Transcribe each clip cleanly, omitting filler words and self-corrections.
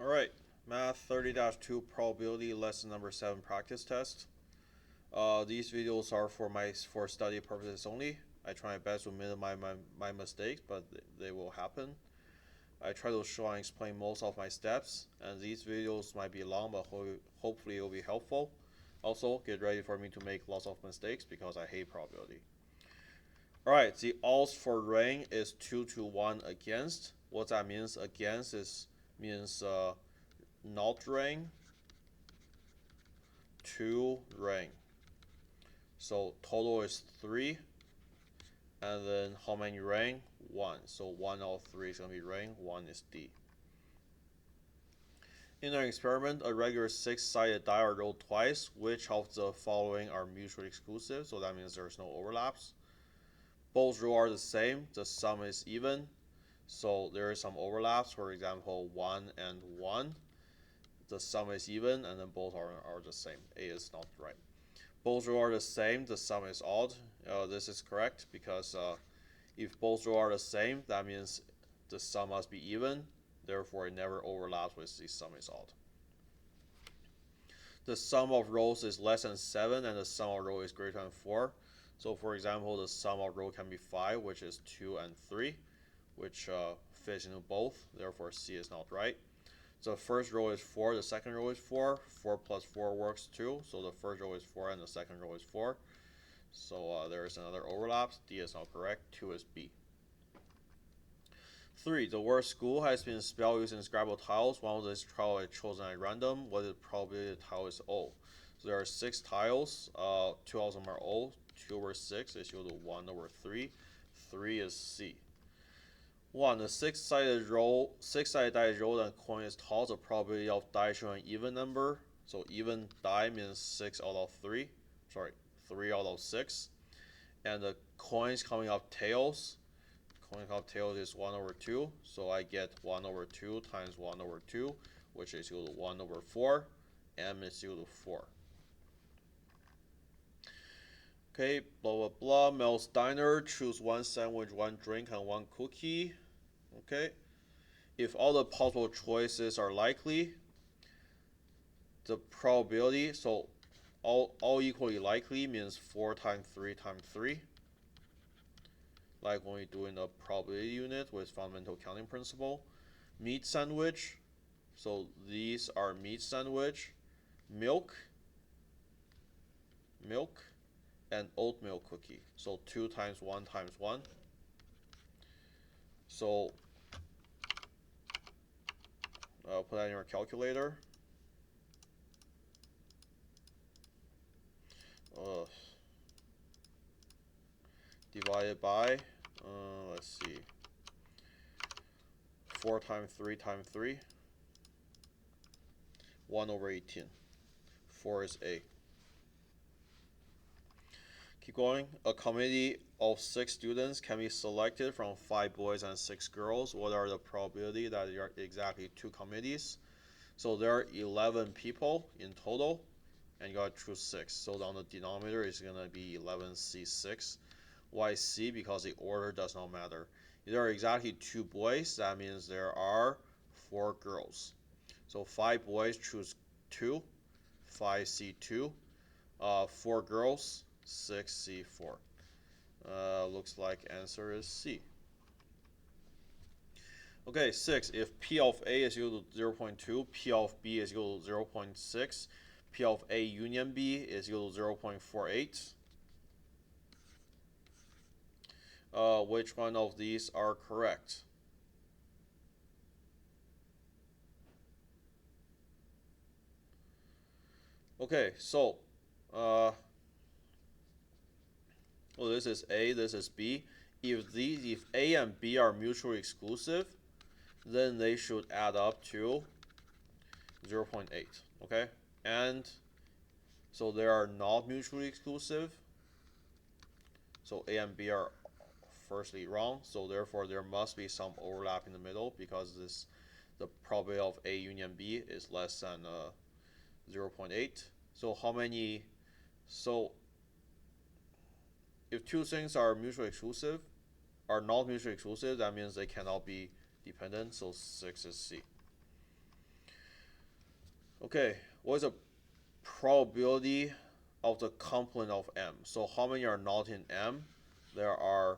Alright, Math 30-2 Probability Lesson number 7 practice test. These videos are for study purposes only. I try my best to minimize my mistakes, but they will happen. I try to show and explain most of my steps, and these videos might be long, but hopefully it will be helpful. Also, get ready for me to make lots of mistakes because I hate probability. Alright, the odds for rain is 2 to 1 against. What that means against means not rain to rain. So total is 3. And then how many rain? 1. So 1 out of 3 is going to be rain. 1 is D. In an experiment, a regular 6-sided die are rolled twice. Which of the following are mutually exclusive? So that means there's no overlaps. Both rows are the same. The sum is even. So there is some overlaps. For example, 1 and 1. The sum is even, and then both are the same. A is not right. Both rows are the same. The sum is odd. This is correct because if both rows are the same, that means the sum must be even. Therefore, it never overlaps with the sum is odd. The sum of rows is less than 7, and the sum of rows is greater than 4. So, for example, the sum of rows can be 5, which is 2 and 3, which fits into both. Therefore, C is not right. The first row is 4, the second row is 4. 4 plus 4 works 2, so the first row is 4 and the second row is 4. So there is another overlap. D is not correct. 2 is B. 3. The word school has been spelled using Scrabble tiles. One of these tiles is chosen at random. What is the probability the tile is O? So there are 6 tiles. 2 of them are O. 2 over 6 is equal to 1 over 3. 3 is C. 1. The 6-sided die is rolled and coin is tossed. The probability of die showing an even number. So even die means 6 out of 3. Sorry, 3 out of 6. And the coins coming up tails. Coin coming up tails is 1 over 2. So I get 1 over 2 times 1 over 2, which is equal to 1 over 4. M is equal to 4. Okay, blah, blah, blah. Mel's Diner. Choose 1 sandwich, 1 drink, and 1 cookie. Okay. If all the possible choices are likely, the probability, so all equally likely means 4 times 3 times 3. Like when we do in the probability unit with fundamental counting principle. Meat sandwich, so these are meat sandwich, milk, and oatmeal cookie. So 2 times 1 times 1. So put that in your calculator. Divided by, let's see, 4 times 3 times 3, 1 over 18. 4 is A. Keep going. A committee of 6 students can be selected from 5 boys and 6 girls. What are the probability that there are exactly 2 committees? So there are 11 people in total, and you gotta choose 6. So on the denominator is gonna be 11C6. Why C? Because the order does not matter. If there are exactly 2 boys, that means there are 4 girls. So 5 boys choose 2, 5C2, 4 girls, 6C4. Looks like answer is C. Okay, 6. If P of A is equal to 0.2, P of B is equal to 0.6, P of A union B is equal to 0.48. Which one of these are correct? Okay, so well, this is A, this is B. If A and B are mutually exclusive, then they should add up to 0.8. Okay, and so they are not mutually exclusive. So A and B are firstly wrong. So therefore, there must be some overlap in the middle because the probability of A union B is less than 0.8. So how many? So if 2 things are mutually exclusive, are not mutually exclusive, that means they cannot be dependent. So 6 is C. Okay, what is the probability of the complement of M? So how many are not in M? There are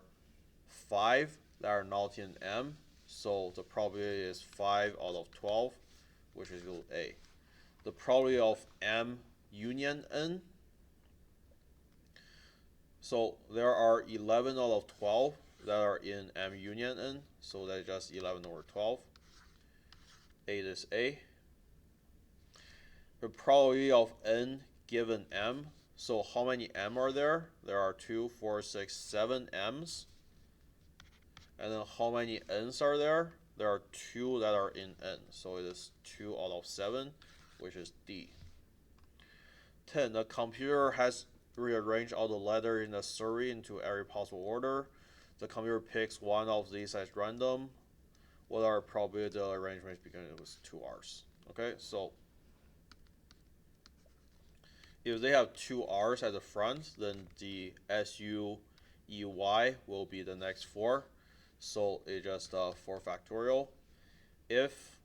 5 that are not in M. So the probability is 5 out of 12, which is equal to A. The probability of M union N. So there are 11 out of 12 that are in M union N. So that's just 11 over 12. 8 is A. The probability of N given M. So how many M are there? There are 2, 4, 6, 7 M's. And then how many N's are there? There are 2 that are in N. So it is 2 out of 7, which is D. 10. The computer has rearranged all the letters in the survey into every possible order. The computer picks one of these as random. What are probability the arrangement beginning with 2 R's? Okay, so if they have 2 R's at the front, then the SUEY will be the next 4. So it's just 4 factorial. If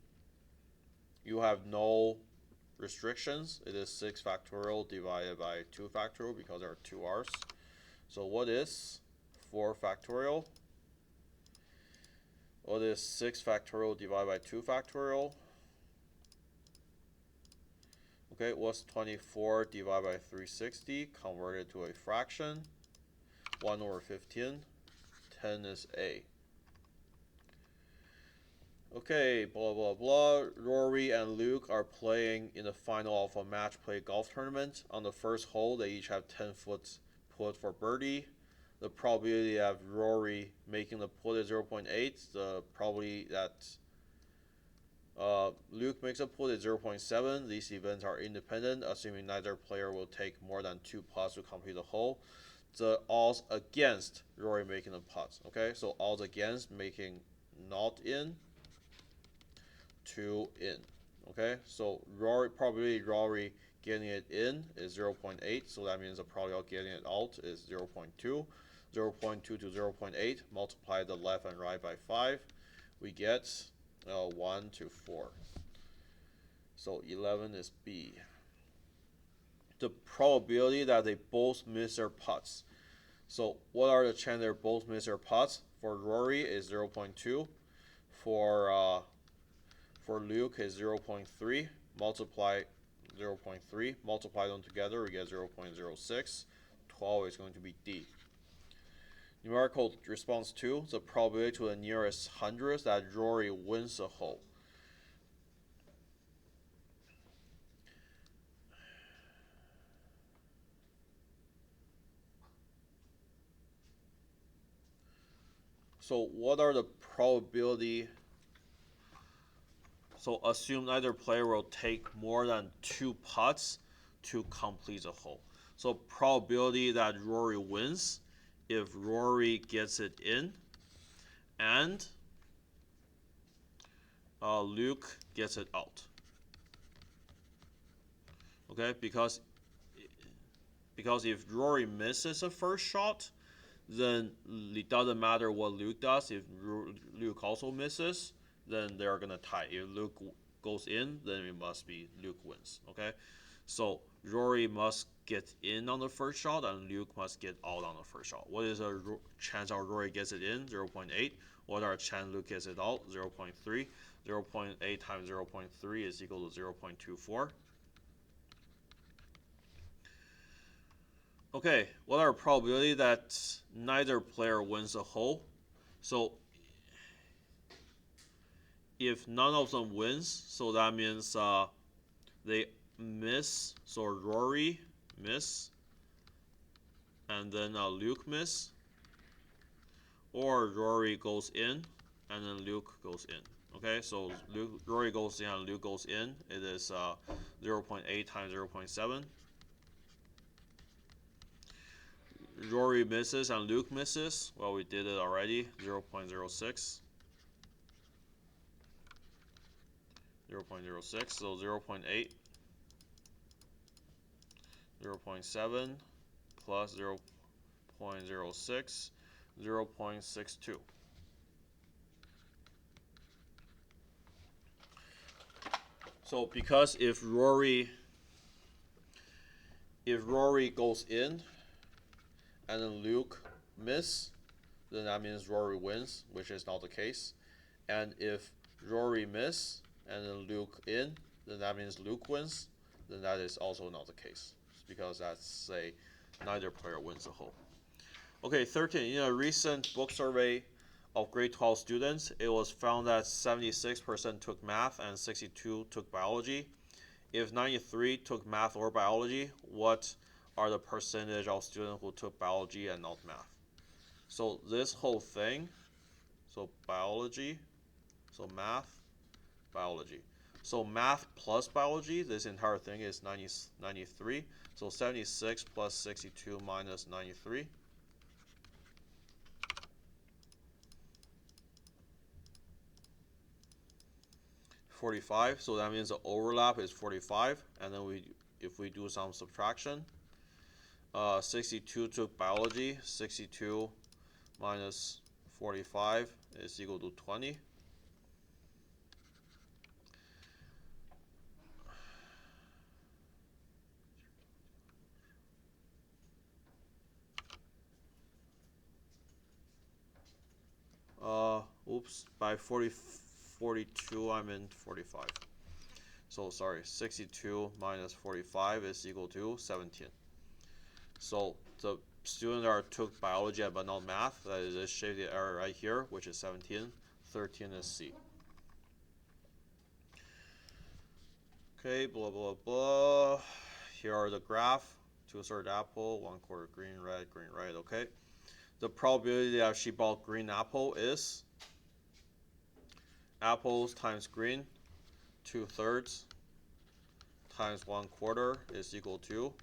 you have no restrictions, it is 6 factorial divided by 2 factorial because there are 2 R's. So what is 4 factorial? What is 6 factorial divided by 2 factorial? Okay, what's 24 divided by 360 converted to a fraction? 1 over 15. 10 is A. Okay, blah blah blah. Rory and Luke are playing in the final of a match play golf tournament. On the first hole, they each have 10 foot putt for birdie. The probability of Rory making the putt is 0.8. The probability that Luke makes a putt is 0.7. These events are independent, assuming neither player will take more than 2 putts to complete the hole. The odds against Rory making the putts. Okay, so odds against making not in, 2 in. Okay, so probability Rory getting it in is 0.8, so that means the probability of getting it out is 0.2. 0.2 to 0.8, multiply the left and right by 5, we get 1 to 4. So 11 is B. The probability that they both miss their putts. So what are the chances they both miss their putts? For Rory is 0.2. For Luke is 0.3. Multiply 0.3. Multiply them together, we get 0.06. 12 is going to be D. Numerical response 2, the probability to the nearest hundredth that Rory wins the hole. So what are the probability? So assume neither player will take more than 2 putts to complete the hole. So probability that Rory wins if Rory gets it in and Luke gets it out. Okay, because if Rory misses the first shot, then it doesn't matter what Luke does. If Luke also misses, then they're gonna tie. If Luke goes in, then it must be Luke wins. Okay, so Rory must get in on the first shot, and Luke must get out on the first shot. What is the chance of Rory gets it in? 0.8. What are chance Luke gets it out? 0.3. 0.8 times 0.3 is equal to 0.24. Okay, what are probability that neither player wins the hole? So if none of them wins, so that means they miss. So Rory miss, and then Luke miss, or Rory goes in, and then Luke goes in. Okay, so Rory goes in and Luke goes in. It is 0.8 times 0.7. Rory misses and Luke misses. Well, we did it already. 0.06. 0.06. So 0.8. 0.7 plus 0.06. 0.62. So because if Rory goes in and then Luke miss, then that means Rory wins, which is not the case. And if Rory miss and then Luke in, then that means Luke wins, then that is also not the case, because that's say neither player wins the hole. Okay, 13. In a recent book survey of grade 12 students, it was found that 76% took math and 62 took biology. If 93 took math or biology, what are the percentage of students who took biology and not math? So this whole thing, so biology, so math, biology. So math plus biology, this entire thing is 93. So 76 plus 62 minus 93. 45. So that means the overlap is 45. And then if we do some subtraction, 62 took biology. 62 minus 45 is equal to 20. Oops, by 42 I meant 45. So sorry, 62 minus 45 is equal to 17. So the students that took biology but not math, that is a shaded error right here, which is 17. 13 is C. Okay, blah, blah, blah. Here are the graph. 2/3 apple, 1/4 green, red, okay. The probability that she bought green apple is apples times green, 2/3 times 1/4 is equal to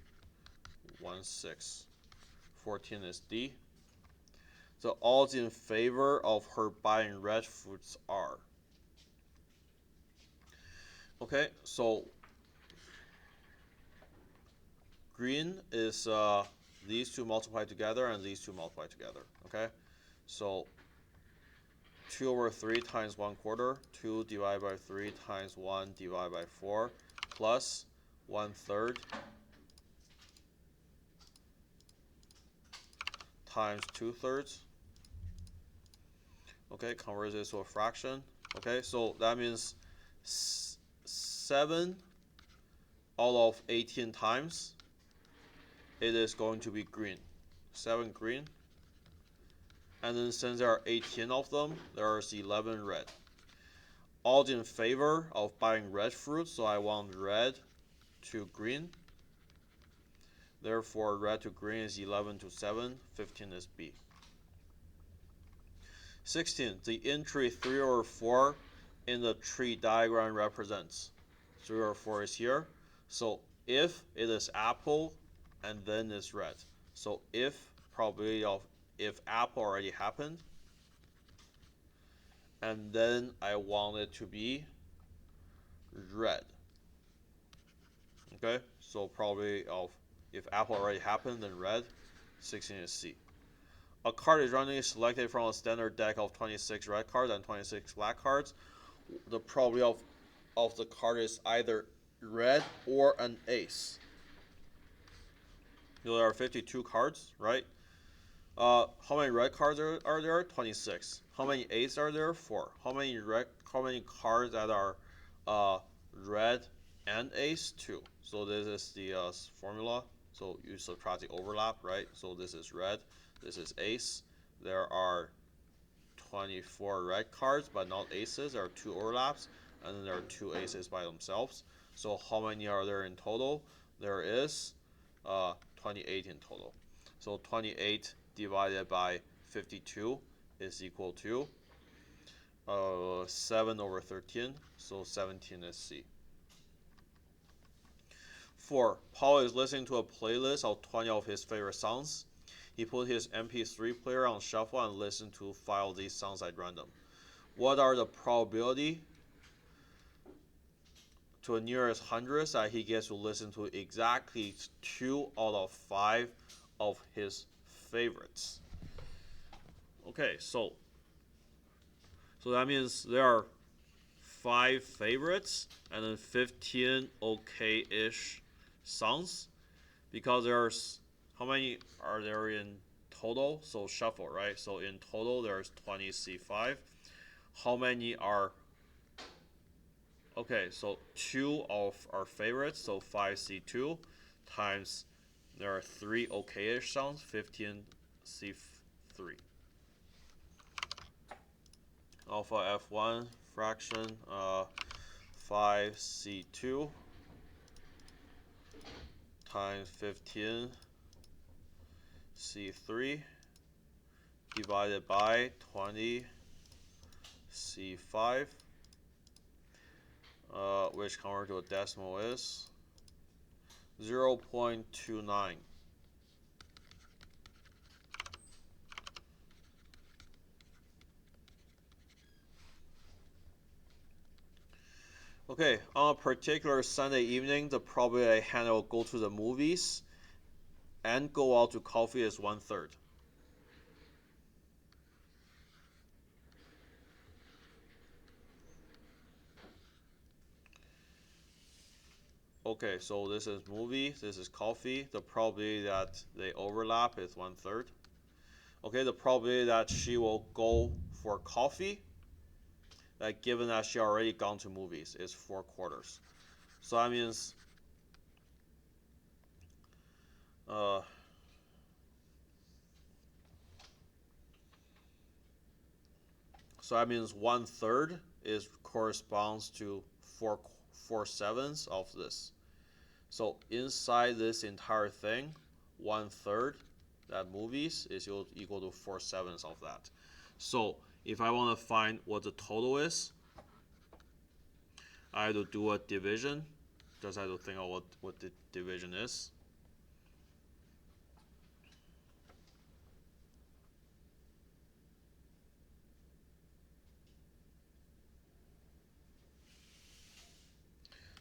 1/6. 14 is D. The odds in favor of her buying red fruits are. Okay, so green is these two multiplied together and these two multiplied together. Okay, so 2/3 times 1/4, 2 divided by 3 times 1 divided by 4, plus 1/3 times 2/3. Okay, convert this to a fraction. Okay, so that means 7 out of 18 times it is going to be green. 7 green. And then since there are 18 of them, there's 11 red. Odds in favor of buying red fruit, so I want red to green. Therefore, red to green is 11 to 7. 15 is B. 16. The entry 3 or 4 in the tree diagram represents. 3 or 4 is here. So if it is apple and then it's red. So if probability of if apple already happened, and then I want it to be red. Okay, so probability of if apple already happened, then red. 16 is C. A card is randomly selected from a standard deck of 26 red cards and 26 black cards. The probability of the card is either red or an ace. There are 52 cards, right? How many red cards are there? 26. How many aces are there? 4. How many cards that are red and ace? 2. So this is the formula. So you subtract the overlap, right? So this is red, this is ace. There are 24 red cards, but not aces. There are 2 overlaps, and then there are 2 aces by themselves. So how many are there in total? There is 28 in total. So 28 divided by 52 is equal to 7/13, so 17 is C. 4. Paul is listening to a playlist of 20 of his favorite songs. He put his MP3 player on shuffle and listened to 5 of these songs at random. What are the probability to the nearest hundreds that he gets to listen to exactly 2 out of 5 of his favorites? Okay, so that means there are 5 favorites and then 15 okay-ish songs, because there's, how many are there in total? So shuffle, right? So in total there's 20 C5. How many are, okay, so 2 of our favorites, so 5 C2 times there are 3 okay-ish songs, 15 C3. Alpha F1 fraction 5 C2 times 15 C3 divided by 20 C5, which converted to a decimal is 0.29. Okay, on a particular Sunday evening, the probability Hannah will go to the movies and go out to coffee is 1/3. Okay, so this is movie, this is coffee. The probability that they overlap is 1/3. Okay, the probability that she will go for coffee, like given that she already gone to movies, is 4/4. So that means so that means 1/3 is corresponds to 4/7 of this. So inside this entire thing, 1/3 that movies is equal to 4/7 of that. So if I want to find what the total is, I have to do a division. Just have to think of what the division is.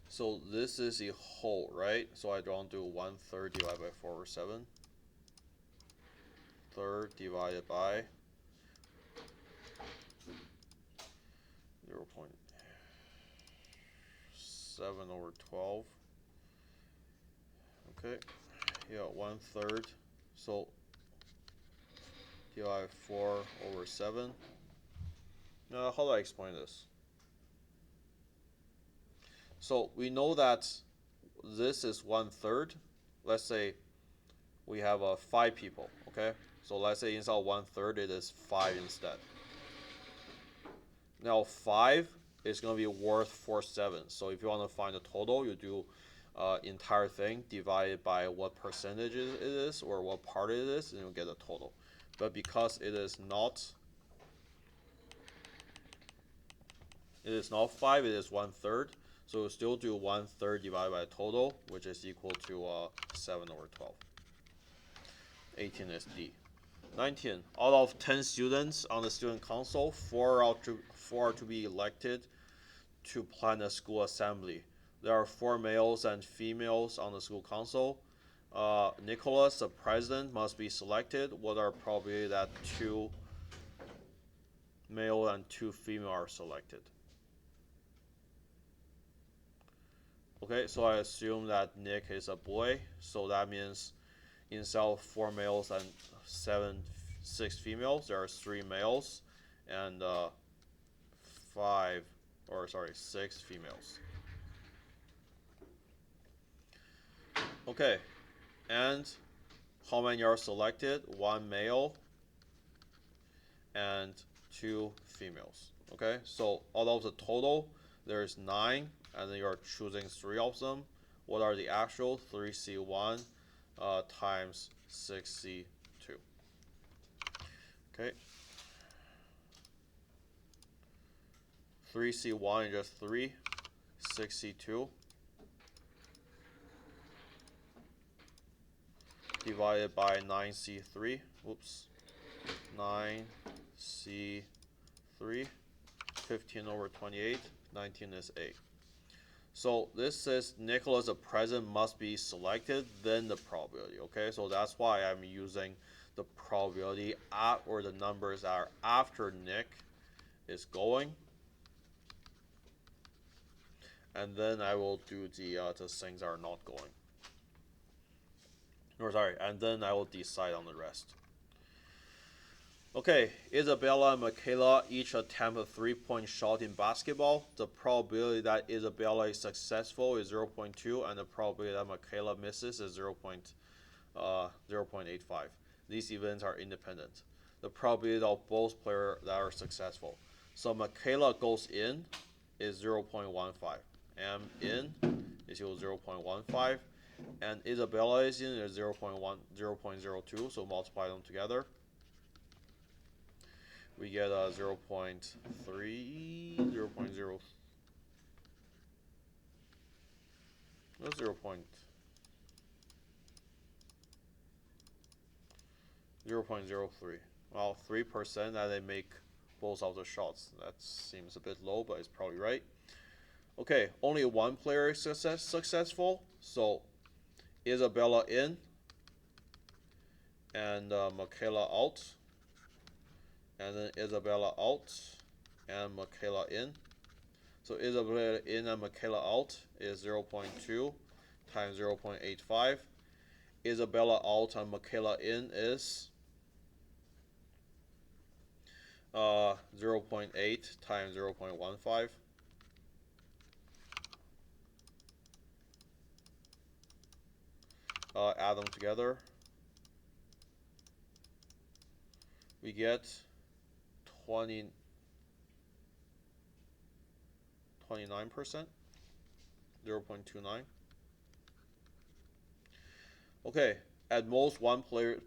So this is a whole, right? So I don't do 1/3 divided by 4/7. Third divided by 0.7/12. Okay, yeah, 1/3. So divide 4/7. Now, how do I explain this? So we know that this is 1/3. Let's say we have 5 people, okay? So let's say inside 1/3 it is 5 instead. Now 5 is going to be worth 4/7. So if you want to find the total, you do entire thing divided by what percentage it is or what part it is, and you'll get a total. But because it is not 5, it is 1/3. So we'll still do 1/3 divided by total, which is equal to 7/12. 18 is D. 19. Out of 10 students on the student council, 4 are to be elected to plan a school assembly. There are 4 males and females on the school council. Nicholas, the president, must be selected. What are probability that 2 male and 2 female are selected? Okay, so I assume that Nick is a boy, so that means instead of 4 males and 6 females, there are 3 males and 6 females. Okay, and how many are selected? 1 male and 2 females. Okay, so out of the total, there's 9, and then you're choosing 3 of them. What are the actual? 3C1 times 6C2. Okay. 3C1 is just 3. 6C2 divided by 9C3. Oops. 9C3. 15/28. 19 is A. So this says Nicholas the president must be selected, then the probability. Okay, so that's why I'm using the probability or the numbers that are after Nick is going. and then I will do the things that are not going. Or sorry, and then I will decide on the rest. Okay, Isabella and Michaela each attempt a 3-point shot in basketball. The probability that Isabella is successful is 0.2, and the probability that Michaela misses is 0.85. These events are independent. The probability of both players that are successful. So Michaela goes in is 0.15. M in is equal to 0.15. And Isabella is in is 0.02, so multiply them together. We get 0.3, 0.0, 0.03. Well, 3% that they make both of the shots. That seems a bit low, but it's probably right. Okay, only one player is successful, so Isabella in and Michaela out, and then Isabella out and Michaela in. So Isabella in and Michaela out is 0.2 times 0.85. Isabella out and Michaela in is 0.8 times 0.15. Add them together. We get 29%, 0.29. Okay, at most one player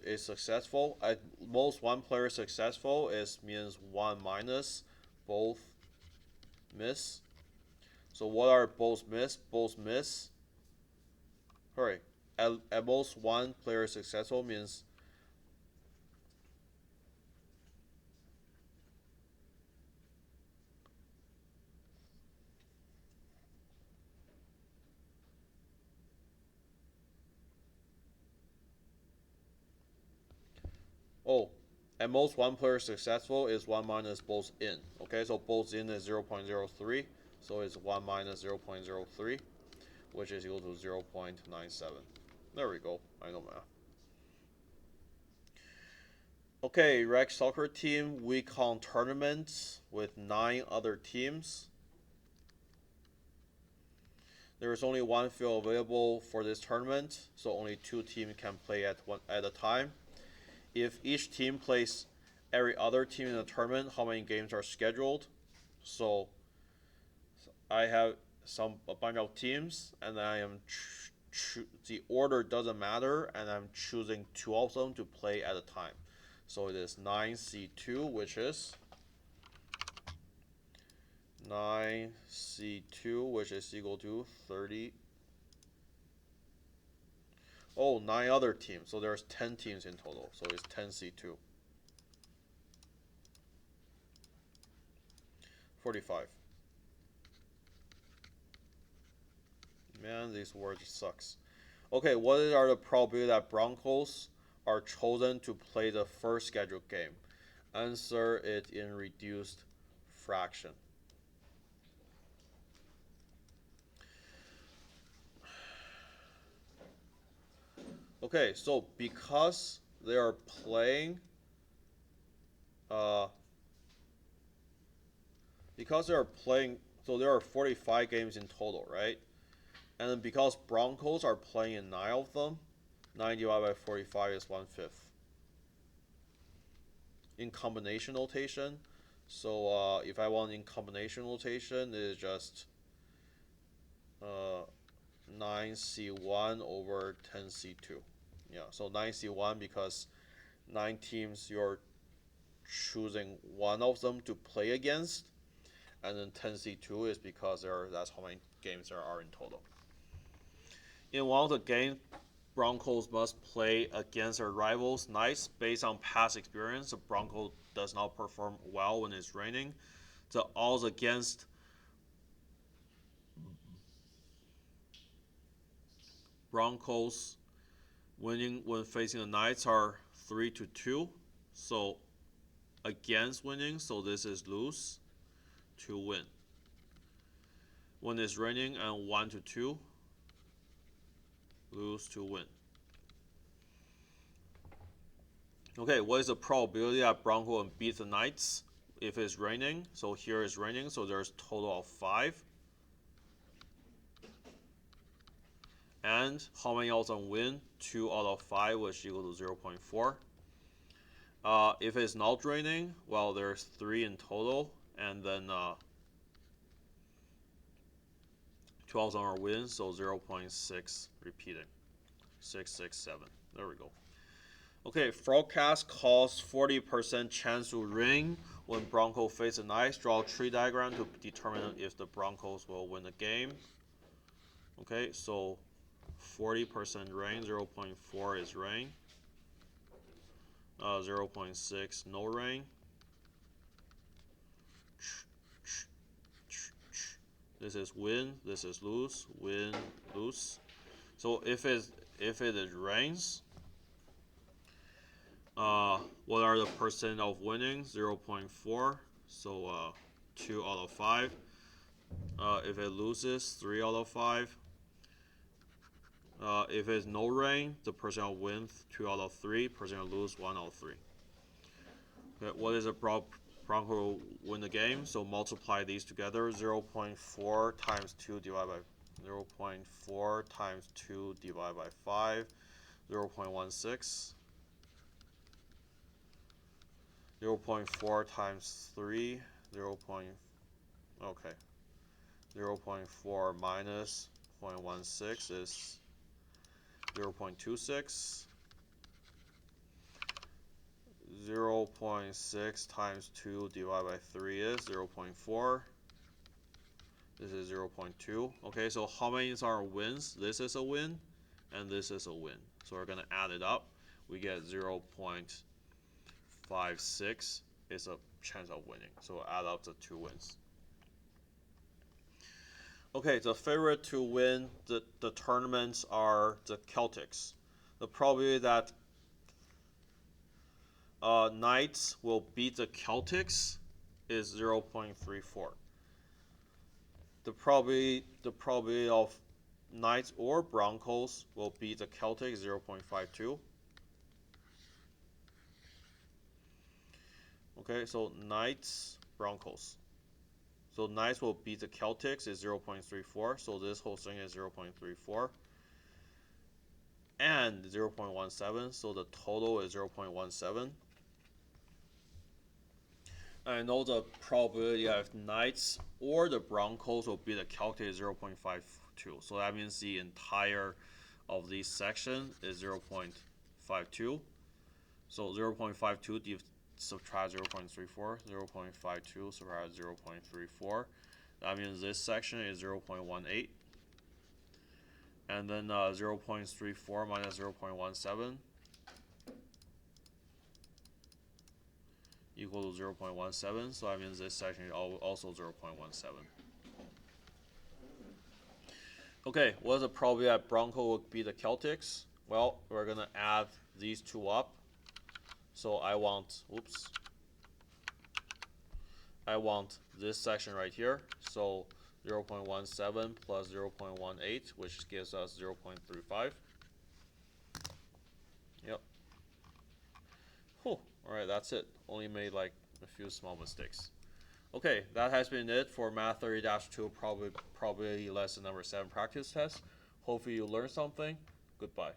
is successful. At most one player successful is means one minus, both miss. So what are both miss? Both miss. Sorry, at most one player successful means at most one player successful is 1 minus both in. Okay, so both in is 0.03, so it's 1 minus 0.03, which is equal to 0.97. There we go, I know math. Okay, Rex soccer team week long tournaments with 9 other teams. There is only one field available for this tournament, so only 2 teams can play at a time. If each team plays every other team in the tournament, how many games are scheduled? So I have a bunch of teams, and I am the order doesn't matter, and I'm choosing 2 of them to play at a time. So it is 9C2, which is 9C2, which is equal to 30. Oh, 9 other teams. So there's 10 teams in total. So it's 10C2. 45. Man, these words sucks. Okay, what are the probability that Broncos are chosen to play the first scheduled game? Answer it in reduced fraction. Okay, so because they are playing, so there are 45 games in total, right? And then because Broncos are playing in 9 of them, 9 divided by 45 is 1/5. In combination notation, so if I want in combination notation, it is just 9C1 over 10C2. Yeah, so 9C1 because 9 teams you're choosing one of them to play against, and then 10C2 is because that's how many games there are in total. In one of the games, Broncos must play against their rivals Knights. Based on past experience, the Broncos does not perform well when it's raining. The odds against Broncos winning when facing the Knights are 3-2. So against winning, so this is lose to win. when it's raining, and 1 to 2, lose to win. Okay, what is the probability that Bronco will beat the Knights if it's raining? So here is raining, so there's total of 5. And how many odds on win? 2 out of 5, which equal to 0.4. If it's not raining, well, there's 3 in total, and then 2 odds on our win, so 0.6 repeating. 667. There we go. Okay, forecast calls 40% chance to rain when Bronco face the Knights. Draw a tree diagram to determine if the Broncos will win the game. Okay, so 40% rain, 0.4 is rain, 0.6 no rain. This is win, this is lose, win, lose. So if it rains, what are the percent of winning? 0.4, so 2 out of 5. If it loses, 3 out of 5. If it's no rain, the percent of win, 2 out of 3. Percent of lose, 1 out of 3. Okay, what is a Bronco win the game? So multiply these together. 0.4 times 2 divided by 0.4 times 2 divided by 5. 0.16. 0.4 times 3. 0.4 minus 0.16 is 0.26. 0.6 times 2 divided by 3 is 0.4. This is 0.2. Okay, so how many are wins? This is a win, and this is a win. So we're going to add it up. We get 0.56 is a chance of winning. So we'll add up the 2 wins. Okay, the favorite to win the tournaments are the Celtics. The probability that Knights will beat the Celtics is 0.34. The probability of Knights or Broncos will beat the Celtics, 0.52. Okay, so Knights, Broncos. So Knights will beat the Celtics is 0.34. So this whole thing is 0.34. And 0.17. So the total is 0.17. I know the probability of Knights or the Broncos will beat the Celtics is 0.52. So that means the entire of this section is 0.52. So 0.52 subtract 0.34. 0.52 subtract 0.34. That means this section is 0.18. And then 0.34 minus 0.17 equal to 0.17. So that means this section is also 0.17. Okay, what is the probability that Bronco will beat the Celtics? Well, we're going to add these two up. So I want this section right here. So 0.17 plus 0.18, which gives us 0.35. Yep. Whew. All right, that's it. Only made like a few small mistakes. Okay, that has been it for Math 30-2 probability lesson number 7 practice test. Hopefully you learned something. Goodbye.